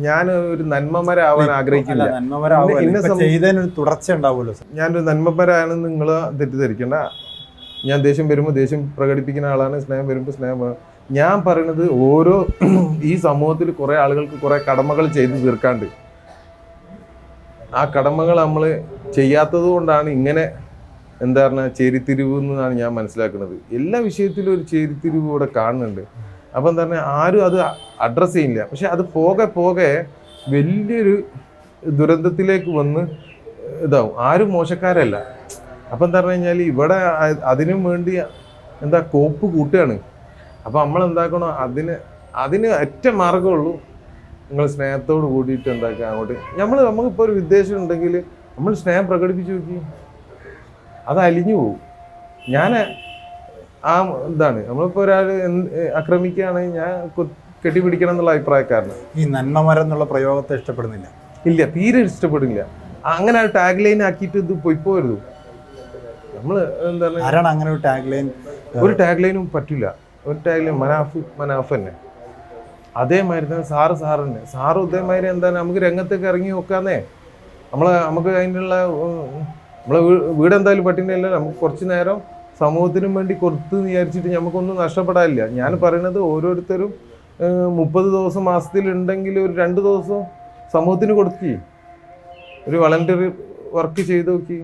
ഞാൻ ഒരു നന്മമരാവാൻ ആഗ്രഹിക്കില്ല. ചെയ്തതിനൊരു തുടർച്ച ഉണ്ടാവുമല്ലോ. ഞാനൊരു നന്മമരാണെന്ന് നിങ്ങൾ തെറ്റിദ്ധരിക്കേണ്ട. ഞാൻ ദേഷ്യം വരുമ്പോൾ ദേഷ്യം പ്രകടിപ്പിക്കുന്ന ആളാണ്, സ്നേഹം വരുമ്പോൾ സ്നേഹം. ഞാൻ പറയുന്നത് ഓരോ ഈ സമൂഹത്തിൽ കുറേ ആളുകൾക്ക് കുറേ കടമകൾ ചെയ്തു തീർക്കാണ്ട്, ആ കടമകൾ നമ്മൾ ചെയ്യാത്തത് കൊണ്ടാണ് ഇങ്ങനെ എന്താ പറഞ്ഞാൽ ചേരിത്തിരിവ് എന്നാണ് ഞാൻ മനസ്സിലാക്കുന്നത്. എല്ലാ വിഷയത്തിലും ഒരു ചേരിത്തിരിവ് ഇവിടെ കാണുന്നുണ്ട്. അപ്പം എന്താ പറഞ്ഞാൽ ആരും അത് അഡ്രസ്സ് ചെയ്യില്ല. പക്ഷെ അത് പോകെ പോകെ വലിയൊരു ദുരന്തത്തിലേക്ക് വന്ന് ഇതാവും. ആരും മോശക്കാരല്ല. അപ്പം എന്താ പറഞ്ഞു കഴിഞ്ഞാൽ ഇവിടെ അതിനും വേണ്ടി എന്താ കോപ്പ് കൂട്ടുകയാണ്. അപ്പം നമ്മളെന്താക്കണോ അതിന് ഒറ്റ മാർഗമുള്ളൂ, നിങ്ങൾ സ്നേഹത്തോട് കൂടിയിട്ട് എന്താക്കുക അങ്ങോട്ട്. നമുക്കിപ്പോൾ ഒരു വിദ്വേഷം ഉണ്ടെങ്കിൽ നമ്മൾ സ്നേഹം പ്രകടിപ്പിച്ച് നോക്കി, അത് അലിഞ്ഞു പോകും. ഞാൻ ആ ഇതാണ്, നമ്മളിപ്പോൾ ഒരാൾ ആക്രമിക്കുകയാണെങ്കിൽ ഞാൻ കെട്ടിപ്പിടിക്കണം എന്നുള്ള അഭിപ്രായക്കാരനാണ്. ഈ നന്മമരം എന്നുള്ള പ്രയോഗത്തെ ഇഷ്ടപ്പെടുന്നില്ല? ഇല്ല, തീരെ ഇഷ്ടപ്പെടില്ല. അങ്ങനെ ടാഗ് ലൈൻ ആക്കിയിട്ട് ഇത് പോരുത്. നമ്മൾ എന്താണ് അങ്ങനെ ഒരു ടാഗ് ലൈൻ? ഒരു ടാഗ് ലൈനും പറ്റില്ല. ഒരു ടാഗ് ലൈൻ മനാഫ് തന്നെ. അതേമാതിരി തന്നെ സാറ് തന്നെ. സാറും ഇതേമാതിരി എന്താണ്, നമുക്ക് രംഗത്തേക്ക് ഇറങ്ങി നോക്കാന്നേ. നമുക്ക് അതിനുള്ള നമ്മളെ വീട് എന്തായാലും പട്ടിണിയല്ല. നമുക്ക് കുറച്ച് നേരം സമൂഹത്തിനും വേണ്ടി കൊടുത്ത് വിചാരിച്ചിട്ട് നമുക്കൊന്നും നഷ്ടപ്പെടാനില്ല. ഞാൻ പറയുന്നത് ഓരോരുത്തരും 30 ദിവസം മാസത്തിലുണ്ടെങ്കിൽ ഒരു 2 ദിവസം സമൂഹത്തിന് കൊടുക്കി, ഒരു വളണ്ടറി വർക്ക് ചെയ്ത് നോക്കി.